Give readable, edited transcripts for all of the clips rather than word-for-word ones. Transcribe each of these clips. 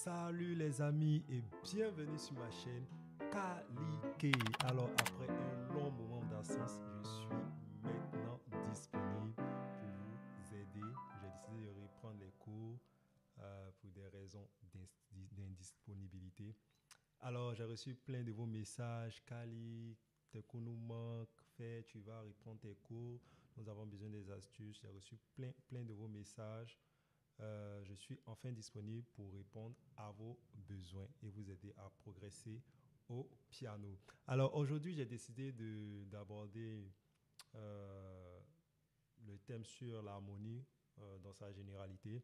Salut les amis et bienvenue sur ma chaîne Kaliké. Alors après un long moment d'absence, je suis maintenant disponible pour vous aider. J'ai décidé de reprendre les cours pour des raisons d'indisponibilité. Alors j'ai reçu plein de vos messages. Kali, tes cours nous manquent. Tu vas reprendre tes cours. Nous avons besoin des astuces. J'ai reçu plein de vos messages. Je suis enfin disponible pour répondre à vos besoins et vous aider à progresser au piano. Alors aujourd'hui, j'ai décidé d'aborder euh, le thème sur l'harmonie dans sa généralité.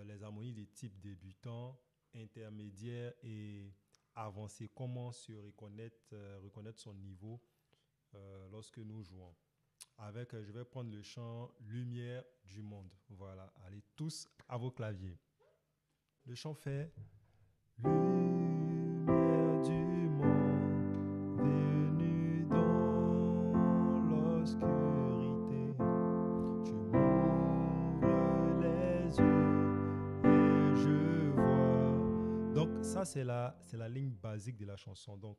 Les harmonies des types débutants, intermédiaires et avancés. Comment se reconnaître son niveau lorsque nous jouons. Je vais prendre le chant Lumière du monde. Voilà, allez tous à vos claviers. Le chant fait Lumière du monde, venue dans l'obscurité. Tu m'ouvres les yeux et je vois. Donc ça c'est la ligne basique de la chanson. Donc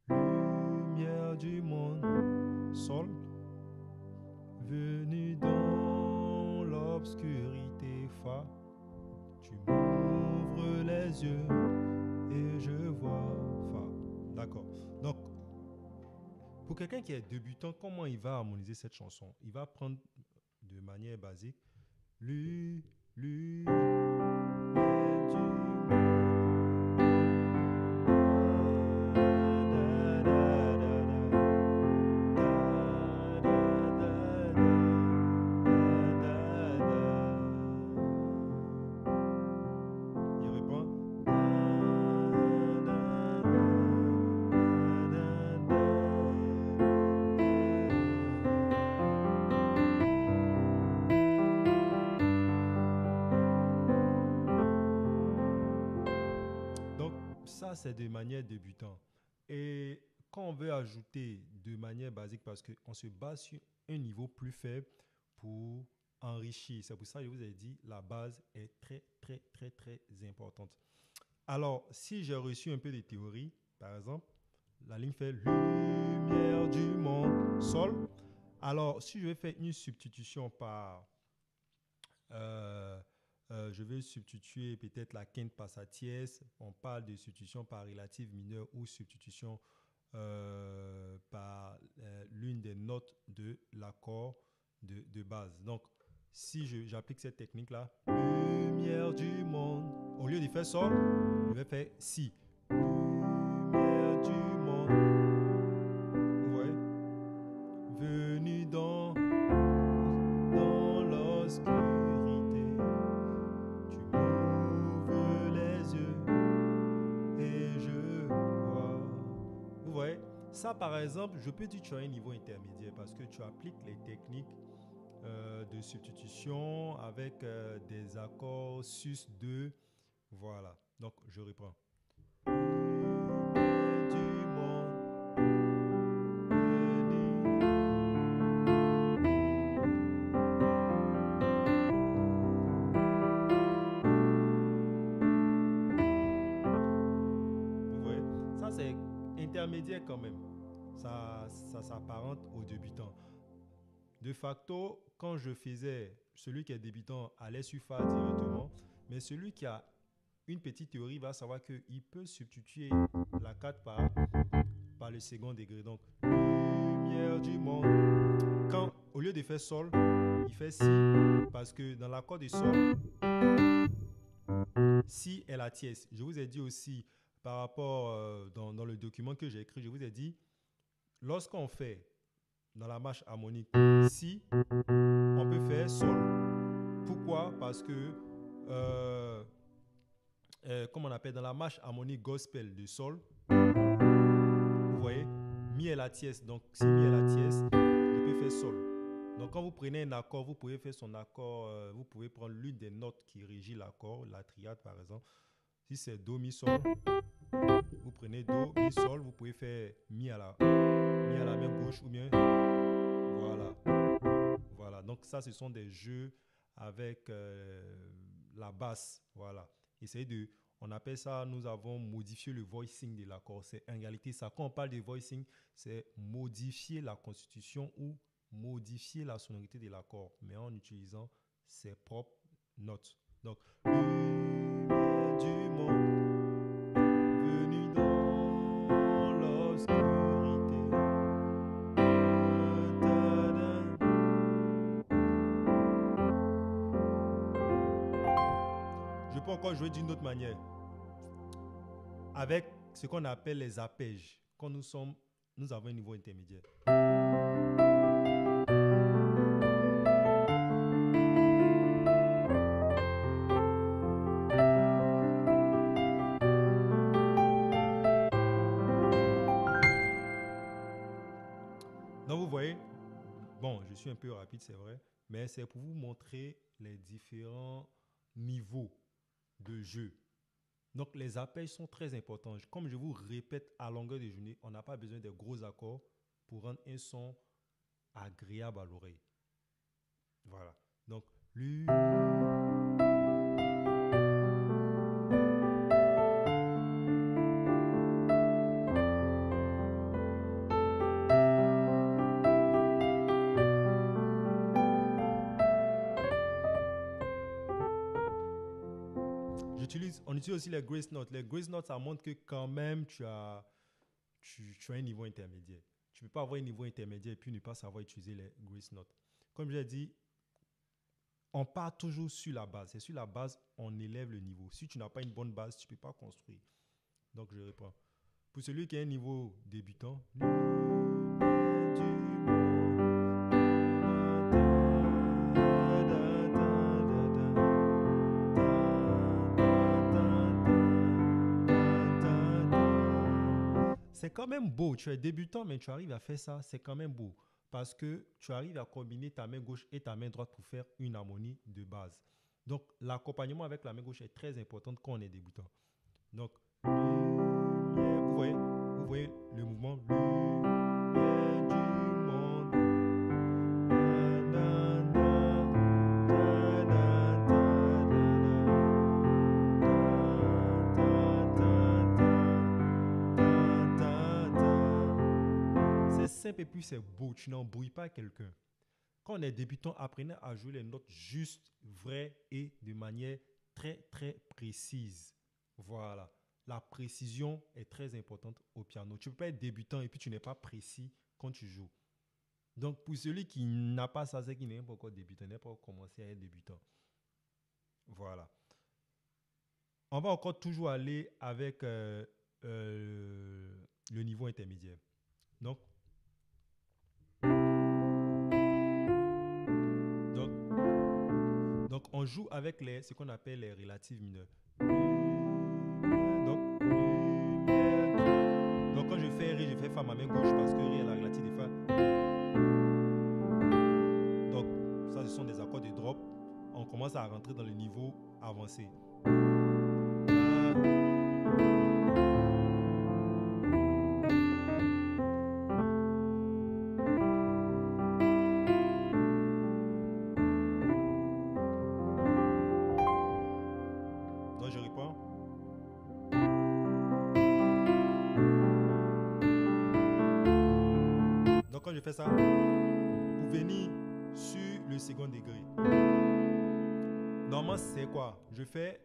Lumière du monde, sol. Venu dans l'obscurité, Fa, tu m'ouvres les yeux et je vois Fa. D'accord. Donc, pour quelqu'un qui est débutant, comment il va harmoniser cette chanson? Il va prendre de manière basique Lu, lu, du Donc, ça, c'est de manière débutant. Et quand on veut ajouter de manière basique, parce qu'on se base sur un niveau plus faible pour enrichir. C'est pour ça que je vous ai dit, la base est très importante. Alors, si j'ai reçu un peu de théorie, par exemple, la ligne fait Lumière du monde, Sol. Alors, si je vais faire une substitution par je vais substituer peut-être la quinte par sa tierce. On parle de substitution par relative mineure ou substitution par l'une des notes de l'accord de base. Donc, si j'applique cette technique-là, lumière du monde, au lieu de faire sol, je vais faire si. Lumière du monde, vous voyez, venu dans l'obscurité. Tu m'ouvres les yeux et je vois. Vous voyez, ça par exemple, je peux dire que tu as un niveau intermédiaire parce que tu appliques les techniques de substitution avec des accords sus-2. Voilà, donc je reprends. Du monde, vous voyez, ça c'est intermédiaire quand même. Ça s'apparente aux débutants. De facto, quand je faisais, celui qui est débutant allait sur Fa directement, mais celui qui a une petite théorie va savoir qu'il peut substituer la 4 par le second degré. Donc, lumière du monde. Quand, au lieu de faire Sol, il fait Si, parce que dans l'accord de Sol, Si est la tierce. Je vous ai dit aussi, par rapport dans le document que j'ai écrit, je vous ai dit, lorsqu'on fait dans la marche harmonique Si, on peut faire Sol. Pourquoi? Parce que, comme on appelle dans la marche harmonique gospel de Sol, vous voyez, Mi est la tierce. Donc, si Mi est la tierce, je peux faire Sol. Donc, quand vous prenez un accord, vous pouvez faire son accord, vous pouvez prendre l'une des notes qui régit l'accord, la triade par exemple. Si c'est Do, Mi, Sol, vous prenez Do, Mi, Sol, vous pouvez faire Mi à la main gauche ou bien voilà. Voilà, donc ça, ce sont des jeux avec la basse. Voilà. On appelle ça, nous avons modifié le voicing de l'accord. C'est en réalité ça. Quand on parle de voicing, c'est modifier la constitution ou modifier la sonorité de l'accord, mais en utilisant ses propres notes. Donc, lumière du monde, venue dans l'obscurité. Je peux encore jouer d'une autre manière. Avec ce qu'on appelle les arpèges, quand nous avons un niveau intermédiaire. Donc vous voyez, bon, je suis un peu rapide, c'est vrai, mais c'est pour vous montrer les différents niveaux de jeu. Donc, les arpèges sont très importants. Comme je vous répète à longueur de journée, on n'a pas besoin de gros accords pour rendre un son agréable à l'oreille. Voilà. Donc, on utilise aussi les grace notes. Les grace notes, ça montre que quand même tu as un niveau intermédiaire. Tu ne peux pas avoir un niveau intermédiaire et puis ne pas savoir utiliser les grace notes. Comme j'ai dit, on part toujours sur la base. C'est sur la base, on élève le niveau. Si tu n'as pas une bonne base, tu ne peux pas construire. Donc, je reprends. Pour celui qui a un niveau débutant, c'est quand même beau. Tu es débutant, mais tu arrives à faire ça. C'est quand même beau. Parce que tu arrives à combiner ta main gauche et ta main droite pour faire une harmonie de base. Donc, l'accompagnement avec la main gauche est très important quand on est débutant. Donc, vous voyez le mouvement. Et puis c'est beau, tu n'embrouilles pas quelqu'un. Quand on est débutant, apprenez à jouer les notes justes, vraies et de manière très très précise. Voilà, la précision est très importante au piano. Tu ne peux pas être débutant et puis tu n'es pas précis quand tu joues. Donc pour celui qui n'a pas ça, c'est qu'il n'est pas encore débutant, n'est pas encore commencé à être débutant. Voilà. On va encore toujours aller avec le niveau intermédiaire. Donc, on joue avec ce qu'on appelle les relatives mineures. Donc quand je fais Ré, je fais Fa ma main gauche parce que Ré est la relative de Fa. Donc, ça, ce sont des accords de drop. On commence à rentrer dans le niveau avancé. Quand je fais ça, pour venir sur le second degré, normalement c'est quoi? Je fais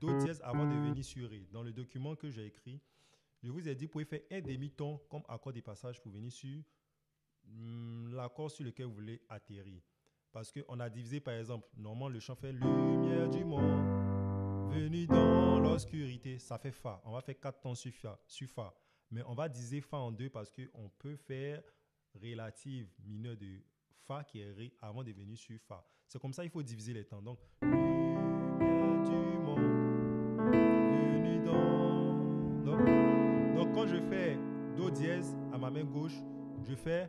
Do dièse avant de venir sur Ré. Dans le document que j'ai écrit, je vous ai dit, vous pouvez faire un demi-ton comme accord de passage pour venir sur l'accord sur lequel vous voulez atterrir. Parce qu'on a divisé, par exemple, normalement le chant fait lumière du monde, venue dans l'obscurité, ça fait Fa. On va faire 4 tons sur Fa. Mais on va diviser Fa en deux parce qu'on peut faire relative mineure de Fa qui est Ré avant de venir sur Fa. C'est comme ça il faut diviser les temps. Donc, lumière du monde, venue dans... Donc, quand je fais Do dièse à ma main gauche, je fais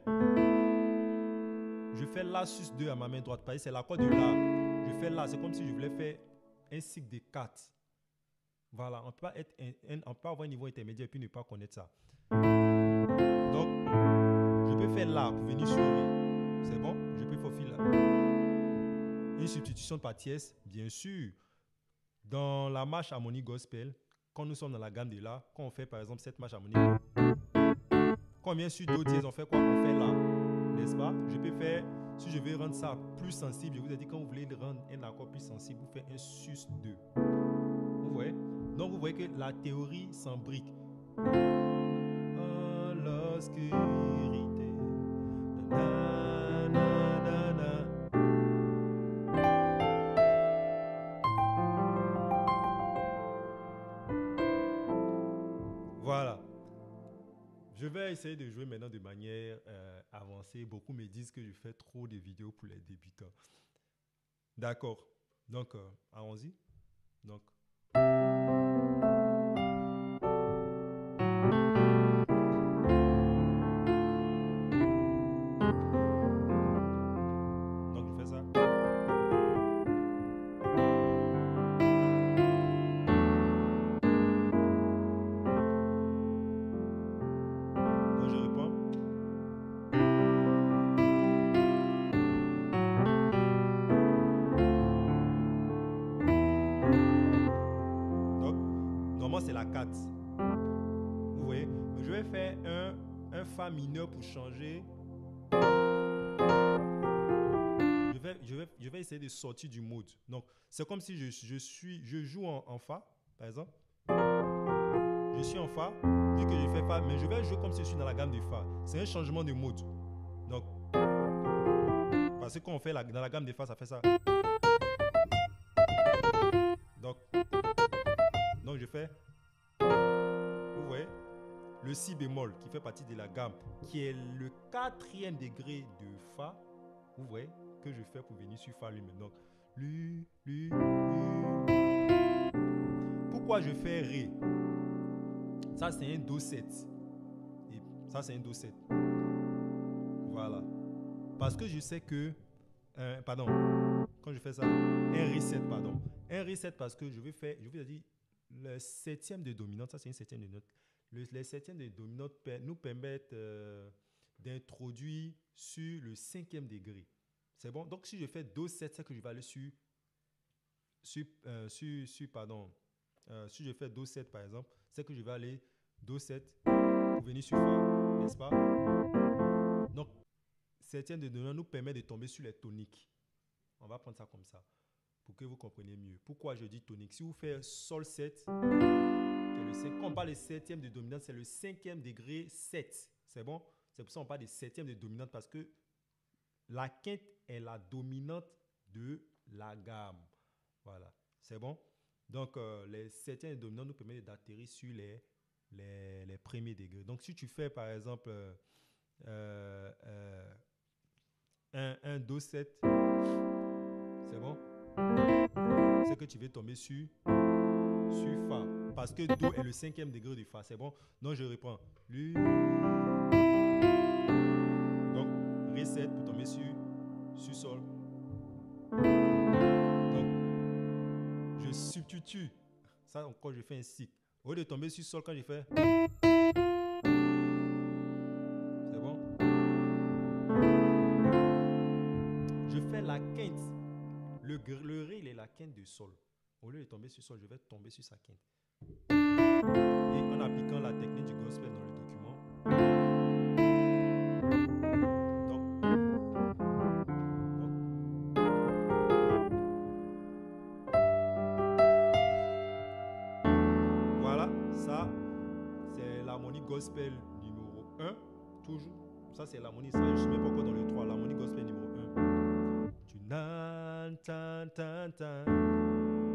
La sus 2 à ma main droite. C'est l'accord de La. Je fais La. C'est comme si je voulais faire un cycle de 4. Voilà. On peut pas avoir un niveau intermédiaire et puis ne pas connaître ça. Donc, je peux faire La pour venir sur Ré. C'est bon? Je peux faire là. Une substitution par tierce, bien sûr. Dans la marche harmonique gospel, quand nous sommes dans la gamme de La, quand on fait par exemple cette marche harmonique, quand on vient sur Do dièse, on fait quoi? On fait La, n'est-ce pas? Je peux faire, si je veux rendre ça plus sensible, je vous ai dit quand vous voulez rendre un accord plus sensible, vous faites un sus 2. Vous voyez? Donc vous voyez que la théorie s'embrique. Oh, l'obscurité. Na, na, na, na. Voilà. Je vais essayer de jouer maintenant de manière avancée. Beaucoup me disent que je fais trop de vidéos pour les débutants. D'accord. Donc, allons-y. Donc, je fais ça. Donc, je reprends. Donc, normalement, c'est la 4. Vous voyez? Je vais faire un Fa mineur pour changer. Je vais essayer de sortir du mode. Donc, c'est comme si je joue en Fa, par exemple. Je suis en Fa, vu que je fais Fa, mais je vais jouer comme si je suis dans la gamme de Fa. C'est un changement de mode. Donc, parce que quand on fait dans la gamme de Fa, ça fait ça. Donc je fais, vous voyez, le Si bémol qui fait partie de la gamme, qui est le 4e degré de Fa, vous voyez, que je fais pour venir sur Fa lui-même. Donc, pourquoi je fais Ré? Ça, c'est un Do 7. Et ça, c'est un Do 7. Voilà. Parce que je sais que, pardon, quand je fais ça, un Ré 7, pardon. Un Ré 7 parce que je vous ai dit, le 7e de dominante, ça c'est un 7e de note. Les 7e de dominante nous permettent d'introduire sur le 5e degré. C'est bon? Donc si je fais Do 7, c'est que je vais aller si je fais Do 7 par exemple, c'est que je vais aller Do 7 pour venir sur Fa, n'est-ce pas? Donc, 7e de dominante nous permet de tomber sur les toniques. On va prendre ça comme ça pour que vous compreniez mieux. Pourquoi je dis tonique? Si vous faites Sol 7, quand on parle de 7e de dominante, c'est le 5e degré 7. C'est bon? C'est pour ça qu'on parle de 7e de dominante parce que la quinte est la dominante de la gamme. Voilà. C'est bon? Donc, les 7e de dominante nous permettent d'atterrir sur les premiers degrés. Donc, si tu fais par exemple un Do 7, c'est bon? C'est que tu veux tomber sur Fa. Parce que Do est le 5e degré de Fa. C'est bon? Donc, je reprends. Donc, Ré 7 pour tomber sur Sol. Donc, je substitue. Ça, encore, je fais un cycle. Au lieu de tomber sur Sol, quand je fais... C'est bon? Je fais la quinte. Le Ré, il est la quinte de Sol. Au lieu de tomber sur Sol, je vais tomber sur sa quinte. Et en appliquant la technique du gospel dans le document. Voilà, ça, c'est l'harmonie gospel numéro 1. Toujours. Ça, c'est l'harmonie. Ça, je ne suis même pas encore dans le 3. L'harmonie gospel numéro 1.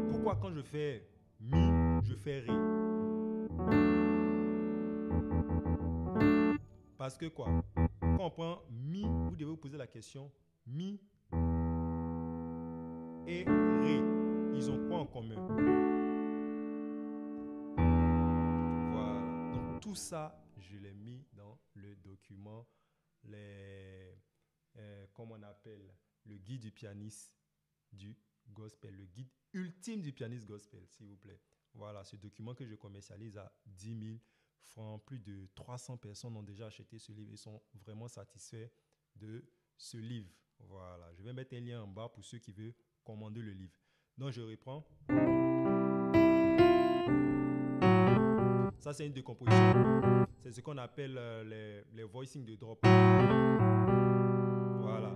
Pourquoi quand je fais Mi, je fais Ré? Parce que quoi? Quand on prend Mi, vous devez vous poser la question, Mi et Ré, ils ont quoi en commun? Voilà. Donc tout ça, je l'ai mis dans le document, comme on appelle, le guide du pianiste du gospel, le guide ultime du pianiste gospel, s'il vous plaît. Voilà, ce document que je commercialise à 10 000 francs. Plus de 300 personnes ont déjà acheté ce livre et sont vraiment satisfaits de ce livre. Voilà, je vais mettre un lien en bas pour ceux qui veulent commander le livre. Donc, je reprends. Ça, c'est une décomposition. C'est ce qu'on appelle les voicing de drop. Voilà.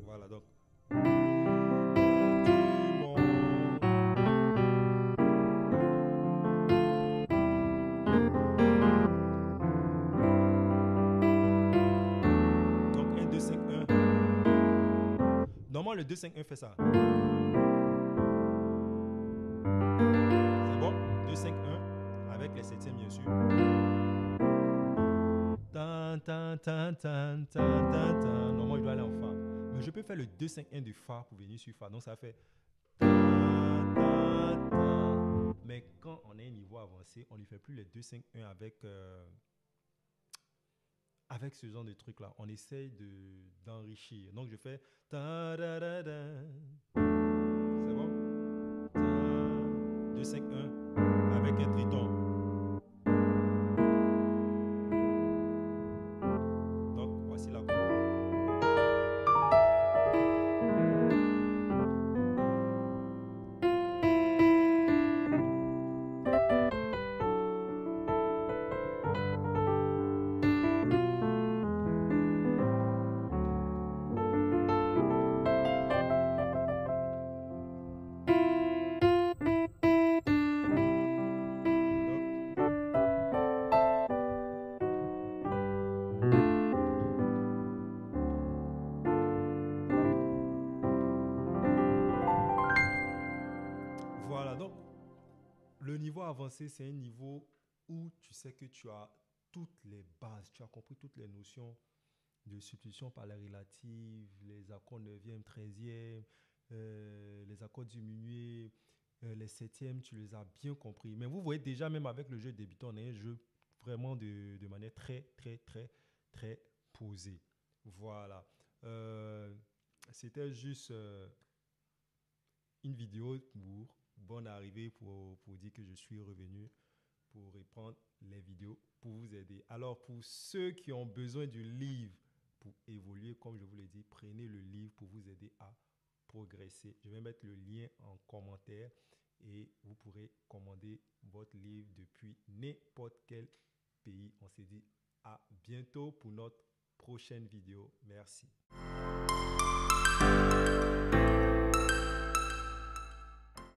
Voilà, donc. Donc, 1, 2, 5, 1. Normalement, le 2, 5, 1 fait ça. C'est bon? 2, 5, 1. Avec les septièmes, bien sûr. Normalement, je dois aller en Fa. Mais je peux faire le 2, 5, 1 de Fa pour venir sur Fa. Donc, ça fait. Mais quand on est un niveau avancé, on ne fait plus les 2, 5, 1 avec ce genre de truc là. On essaye d'enrichir. Donc, je fais. C'est bon? 2, 5, 1 avec un triton. Donc, voici la corde. Voilà, donc le niveau avancé, c'est un niveau où tu sais que tu as toutes les bases, tu as compris toutes les notions de substitution par la relative, les accords 9e, 13e, les accords diminués, les 7e, tu les as bien compris. Mais vous voyez déjà, même avec le jeu débutant, on a un jeu vraiment de manière très, très, très, très posée. Voilà. C'était juste une vidéo pour bonne arrivée pour dire que je suis revenu pour reprendre les vidéos pour vous aider. Alors, pour ceux qui ont besoin du livre pour évoluer, comme je vous l'ai dit, prenez le livre pour vous aider à progresser. Je vais mettre le lien en commentaire et vous pourrez commander votre livre depuis n'importe quel pays. On se dit à bientôt pour notre prochaine vidéo. Merci.